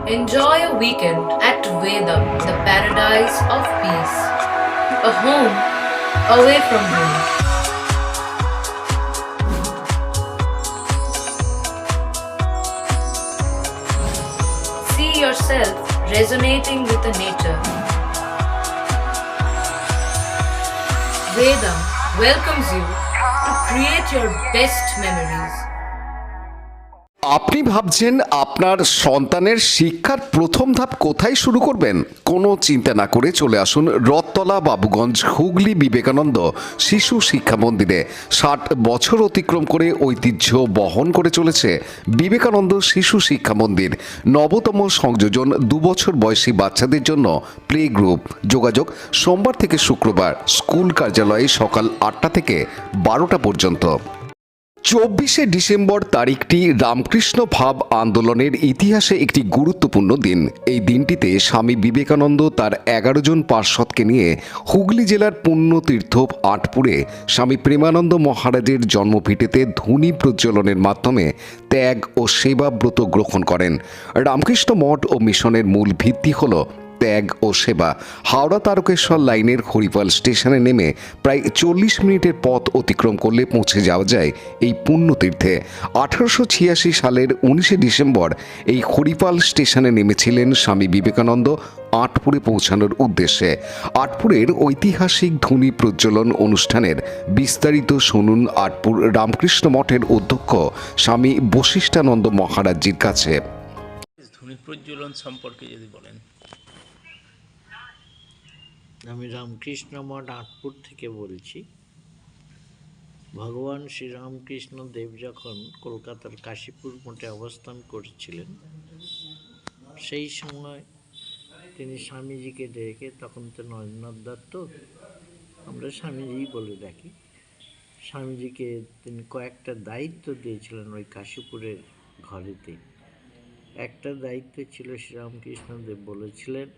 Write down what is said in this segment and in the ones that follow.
Enjoy a weekend at Vedam, the paradise of peace. A home away from home. See yourself resonating with the nature. Vedam welcomes you to create your best memories. আপনি ভাবছেন আপনার সন্তানের শিক্ষার প্রথম ধাপ কোথায় শুরু করবেন? কোনো চিন্তা না করে চলে আসুন রথতলা বাবুগঞ্জ হুগলি বিবেকানন্দ শিশু শিক্ষা মন্দিরে। 60 বছর অতিক্রম করে ঐতিহ্য বহন করে চলেছে বিবেকানন্দ শিশু শিক্ষা মন্দির। নবতম সংযোজন 2 বছর বয়সী বাচ্চাদের জন্য প্লে গ্রুপ। যোগাযোগ সোমবার থেকে শুক্রবার, স্কুল কার্যালয়ে সকাল 8টা থেকে 12টা পর্যন্ত। 24শে ডিসেম্বর তারিখটি রামকৃষ্ণ ভাব আন্দোলনের ইতিহাসে একটি গুরুত্বপূর্ণ দিন। এই দিনটিতে স্বামী বিবেকানন্দ তার 11 জন পার্ষদকে নিয়ে হুগলি জেলার পুণ্যতীর্থ আটপুরে স্বামী প্রেমানন্দ মহারাজের জন্মভিটেতে ধূনি প্রজ্বলনের মাধ্যমে ত্যাগ ও সেবাব্রত গ্রহণ করেন। রামকৃষ্ণ মঠ ও মিশনের মূল ভিত্তি হল ত্যাগ ও সেবা। হাওড়া তারকেশ্বর লাইনের হরিপাল স্টেশনে নেমে প্রায় 40 মিনিটের পথ অতিক্রম করলে পৌঁছে যাওয়া যায় এই পুণ্যতীর্থে। 1886 সালের 19শে ডিসেম্বর এই হরিপাল স্টেশনে নেমেছিলেন স্বামী বিবেকানন্দ আটপুরে পৌঁছানোর উদ্দেশ্যে। আটপুরের ঐতিহাসিক ধূনি প্রজ্বলন অনুষ্ঠানের বিস্তারিত শুনুন আটপুর রামকৃষ্ণ মঠের অধ্যক্ষ স্বামী বশিষ্ঠানন্দ মহারাজজির কাছে। ধূনি প্রজ্বলন সম্পর্কে যদি বলেন। আমি রামকৃষ্ণ মঠ আটপুর থেকে বলছি। ভগবান শ্রীরামকৃষ্ণ দেব যখন কলকাতার কাশীপুর মঠে অবস্থান করছিলেন, সেই সময় তিনি স্বামীজিকে ডেকে, তখন তো নরেন্দ্রনাথ দত্ত, আমরা স্বামীজি বলে ডাকি, স্বামীজিকে তিনি কয়েকটা দায়িত্ব দিয়েছিলেন ওই কাশীপুরের ঘরেতে। একটা দায়িত্ব ছিল, শ্রীরামকৃষ্ণ দেব বলেছিলেন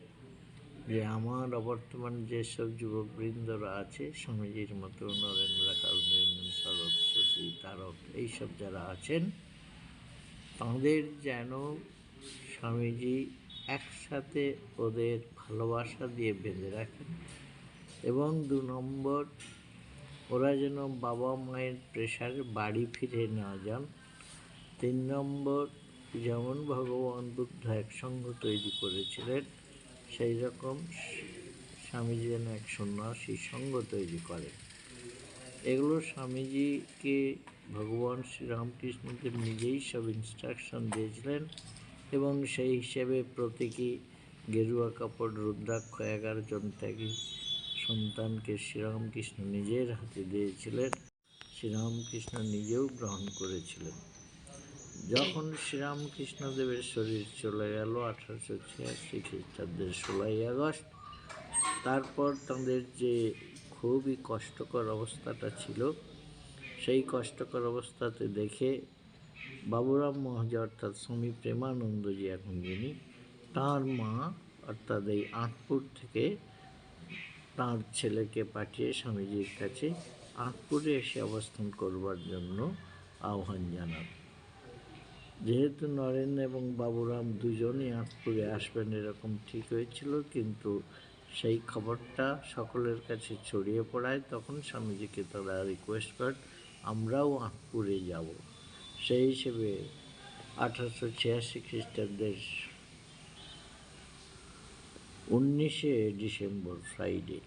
যে আমার অবর্তমান যেসব যুবকবৃন্দরা আছে, স্বামীজির মতো নরেন্দ্র, কালনিরঞ্জন, শরৎ, শশী, তারক, এইসব যারা আছেন, তাঁদের যেন স্বামীজি একসাথে ওদের ভালোবাসা দিয়ে বেঁধে রাখেন, এবং 2 নম্বর, ওরা যেন বাবা মায়ের প্রেশারে বাড়ি ফিরে না যান। 3 নম্বর, যেমন ভগবান বুদ্ধ এক সঙ্গ তৈরি করেছিলেন, সেই রকম স্বামীজি যেন এক সন্ন্যাসী সঙ্গ তৈরি করেন। এগুলো স্বামীজিকে ভগবান শ্রীরামকৃষ্ণদেব নিজেই সব ইনস্ট্রাকশন দিয়েছিলেন, এবং সেই হিসেবে প্রতীকী গেরুয়া কাপড়, রুদ্রাক্ষ 11 জন ত্যাগী সন্তানকে শ্রীরামকৃষ্ণ নিজের হাতে দিয়েছিলেন। শ্রীরামকৃষ্ণ নিজেও গ্রহণ করেছিলেন। যখন শ্রীরামকৃষ্ণদেবের শরীর চলে গেল 1886 খ্রিস্টাব্দের 16ই আগস্ট, তারপর তাঁদের যে খুবই কষ্টকর অবস্থাটা ছিল, সেই কষ্টকর অবস্থাতে দেখে বাবুরাম মহারাজ অর্থাৎ স্বামী প্রেমানন্দজি এখন যিনি, তাঁর মা অর্থাৎ এই আটপুর থেকে তাঁর ছেলেকে পাঠিয়ে স্বামীজির কাছে আটপুরে এসে অবস্থান করবার জন্য আহ্বান জানান। যেহেতু নরেন এবং বাবুরাম দুজনই আটপুরে আসবেন এরকম ঠিক হয়েছিল, কিন্তু সেই খবরটা সকলের কাছে ছড়িয়ে পড়ায় তখন স্বামীজিকে তারা রিকোয়েস্ট করেন আমরাও আটপুরে যাব। সেই হিসেবে 1886 খ্রিস্টাব্দের 19শে ডিসেম্বর ফ্রাইডে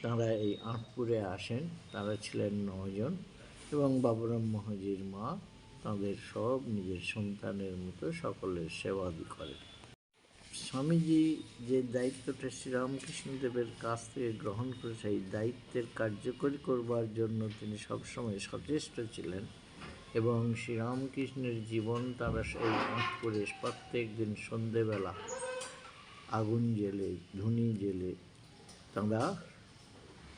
তাঁরা এই আটপুরে আসেন। তারা ছিলেন 9 জন, এবং বাবুরাম মহাজির মা তাঁদের সব নিজের সন্তানের মতো সকলের সেবাদি করেন। স্বামীজি যে দায়িত্বটা শ্রীরামকৃষ্ণদেবের কাছ থেকে গ্রহণ করে, সেই দায়িত্বের কার্যকরী করবার জন্য তিনি সবসময় সচেষ্ট ছিলেন, এবং শ্রীরামকৃষ্ণের জীবন তারা সেই আটপুরে প্রত্যেক দিন সন্ধেবেলা আগুন জেলে, ধূনি জেলে তাঁরা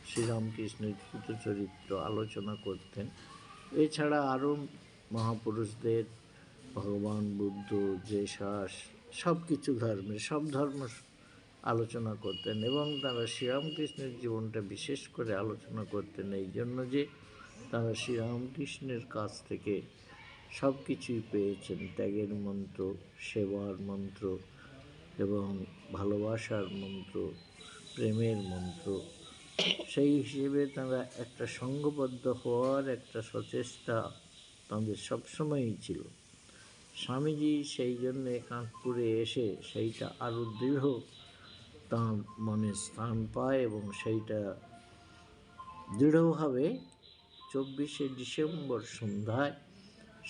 শ্রীরামকৃষ্ণের চরিত্র আলোচনা করতেন। এছাড়া আরও মহাপুরুষদের, ভগবান বুদ্ধ, জেসাস, সব কিছু ধর্মের সব ধর্ম আলোচনা করতেন, এবং তারা শ্রীরামকৃষ্ণের জীবনটা বিশেষ করে আলোচনা করতেন এই জন্য যে তারা শ্রীরামকৃষ্ণের কাছ থেকে সব কিছুই পেয়েছেন, ত্যাগের মন্ত্র, সেবার মন্ত্র, এবং ভালোবাসার মন্ত্র, প্রেমের মন্ত্র। সেই হিসেবে তারা একটা সংঘবদ্ধ হওয়ার একটা সচেষ্টা তাদের সবসময়ই ছিল। স্বামীজি সেই জন্যে কানপুরে এসে সেইটা আরও দৃঢ় তাঁর মনে স্থান পায় এবং সেইটা দৃঢ়ভাবে 24শে ডিসেম্বর সন্ধ্যায়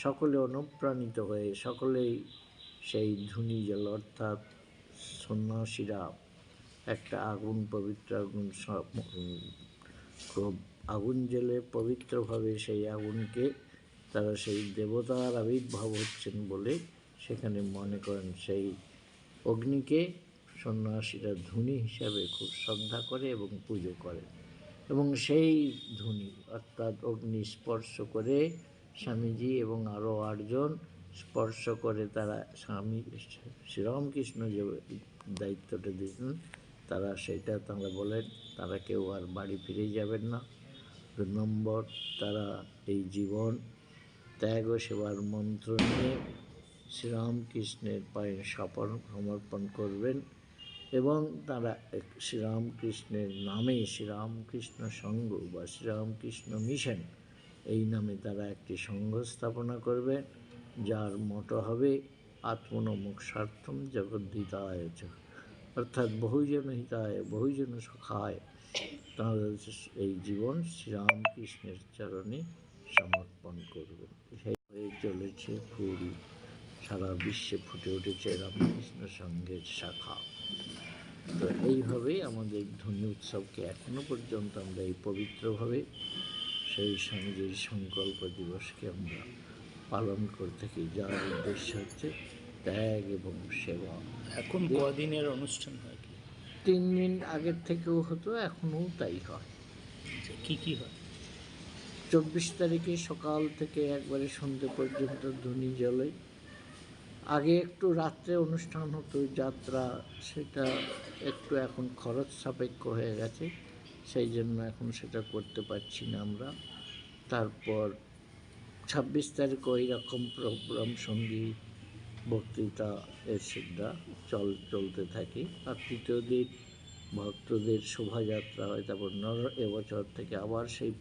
সকলে অনুপ্রাণিত হয়ে সকলেই সেই ধুনি জল অর্থাৎ সন্ন্যাসীরা একটা আগুন, পবিত্র আগুন, আগুন জ্বেলে পবিত্রভাবে সেই আগুনকে তারা সেই দেবতার আবির্ভাব হচ্ছেন বলে সেখানে মনে করেন। সেই অগ্নিকে সন্ন্যাসীরা ধুনি হিসাবে খুব শ্রদ্ধা করে এবং পুজো করে এবং সেই ধুনি অর্থাৎ অগ্নি স্পর্শ করে স্বামীজি এবং আরও 8 জন স্পর্শ করে তারা শ্রীরামকৃষ্ণ যে দায়িত্বটা দিয়েছেন তারা সেটা তারা বলেন তারা কেউ আর বাড়ি ফিরে যাবেন না। 2 নম্বর, তারা এই জীবন ত্যাগ ও সেবার মন্ত্র নিয়ে শ্রীরামকৃষ্ণের পায়ে সমর্পণ করবেন এবং তারা শ্রীরামকৃষ্ণের নামে শ্রীরামকৃষ্ণ সংঘ বা শ্রীরামকৃষ্ণ মিশন এই নামে তারা একটি সংঘ স্থাপনা করবেন, যার মোটো হবে আত্মনমোক্ষার্থম জগদ্ধিতায় চ, অর্থাৎ বহুজন হিতায় বহুজন সুখায়। তাঁদের এই জীবন শ্রীরামকৃষ্ণের চরণে সমর্পণ করবেন। সেই হয়ে চলেছে পুরী, সারা বিশ্বে ফুটে উঠেছে রামকৃষ্ণ সংঘের শাখা। তো এইভাবেই আমাদের ধর্মীয় উৎসবকে এখনো পর্যন্ত আমরা এই পবিত্রভাবে সেই স্বামীজির সংকল্প দিবসকে আমরা পালন করে থাকি, যার উদ্দেশ্য হচ্ছে ত্যাগ এবং সেবা। এখন কদিনের অনুষ্ঠান হয় কি? 3 দিন আগের থেকেও হতো, এখনও তাই হয়। কি হয়? 24 তারিখে সকাল থেকে একবারে সন্ধ্যে পর্যন্ত ধুনি জ্বলে। আগে একটু রাত্রে অনুষ্ঠান হতো, যাত্রা, সেটা একটু এখন খরচ সাপেক্ষ হয়ে গেছে, সেই জন্য এখন সেটা করতে পারছি না আমরা। তারপর 26 তারিখ ওই রকম প্রোগ্রাম, সঙ্গীত, বক্তৃতা এসবটা চলতে থাকে। আর 3য় দিন ভক্তদের শোভাযাত্রা হয়। তারপর এবছর থেকে আবার সেই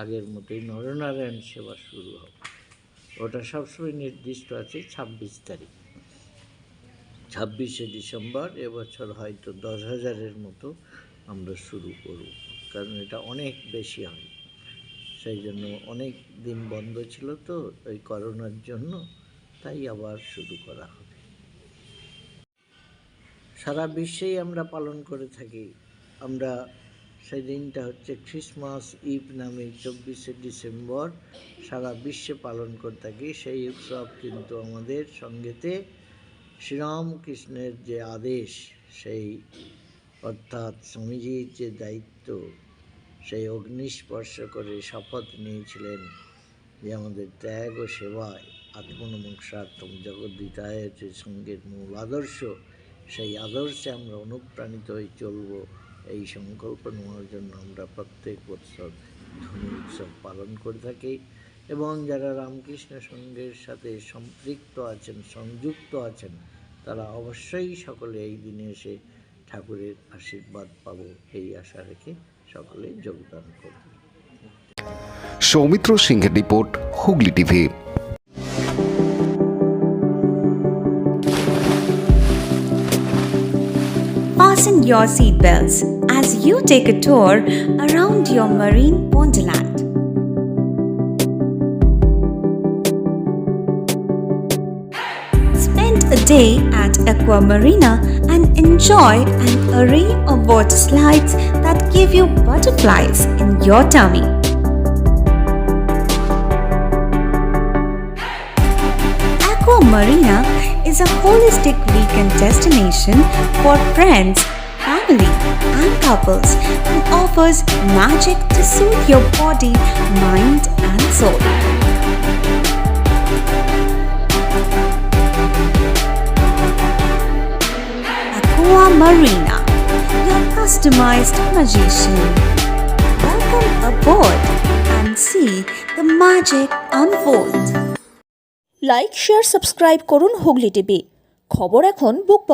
আগের মতোই নরনারায়ণ সেবা শুরু হবে। ওটা সবসময় নির্দিষ্ট আছে 26 তারিখ, 26শে ডিসেম্বর। এবছর হয়তো 10,000-এর মতো আমরা শুরু করব, কারণ এটা অনেক বেশি হয়। সেই জন্য অনেক দিন বন্ধ ছিল তো ওই করোনার জন্য, তাই আবার শুরু করা হবে। সারা বিশ্বেই আমরা পালন করে থাকি। আমরা সেই দিনটা হচ্ছে ক্রিসমাস ইভ নামে 24শে ডিসেম্বর সারা বিশ্বে পালন করে থাকি। সেই উৎসব কিন্তু আমাদের সঙ্গেতে শ্রীরামকৃষ্ণের যে আদেশ, সেই অর্থাৎ স্বামীজির যে দায়িত্ব, সেই অগ্নিস্পর্শ করে শপথ নিয়েছিলেন যে আমাদের ত্যাগ ও সেবায় আত্মনমোক্ষার্থম জগদ্ধিতায় যে সঙ্গের মূল আদর্শ, সেই আদর্শে আমরা অনুপ্রাণিত হয়ে চলব। এই সংকল্প নেওয়ার জন্য আমরা প্রত্যেক বছর ধর্মীয় উৎসব পালন করে থাকি এবং যারা রামকৃষ্ণ সংঘের সাথে সম্পৃক্ত আছেন, সংযুক্ত আছেন, তারা অবশ্যই সকলে এই দিনে এসে ঠাকুরের আশীর্বাদ পাবো এই আশা রেখে সকলে যোগদান করবে। সৌমিত্র সিংহের report, Hooghly TV. Fasten your seatbelts as you take a tour around your marine wonderland. Spend a day at Aqua Marina and enjoy an array of water slides that give you butterflies in your tummy. Aqua Marina is a holistic weekend destination for friends, family, and couples and offers magic to soothe your body, mind, and soul. Aqua Marina, your customized magician. Welcome aboard and see the magic unfold. Like, share, subscribe করুন Hooghly TV. খবর এখন বুক পকেটে।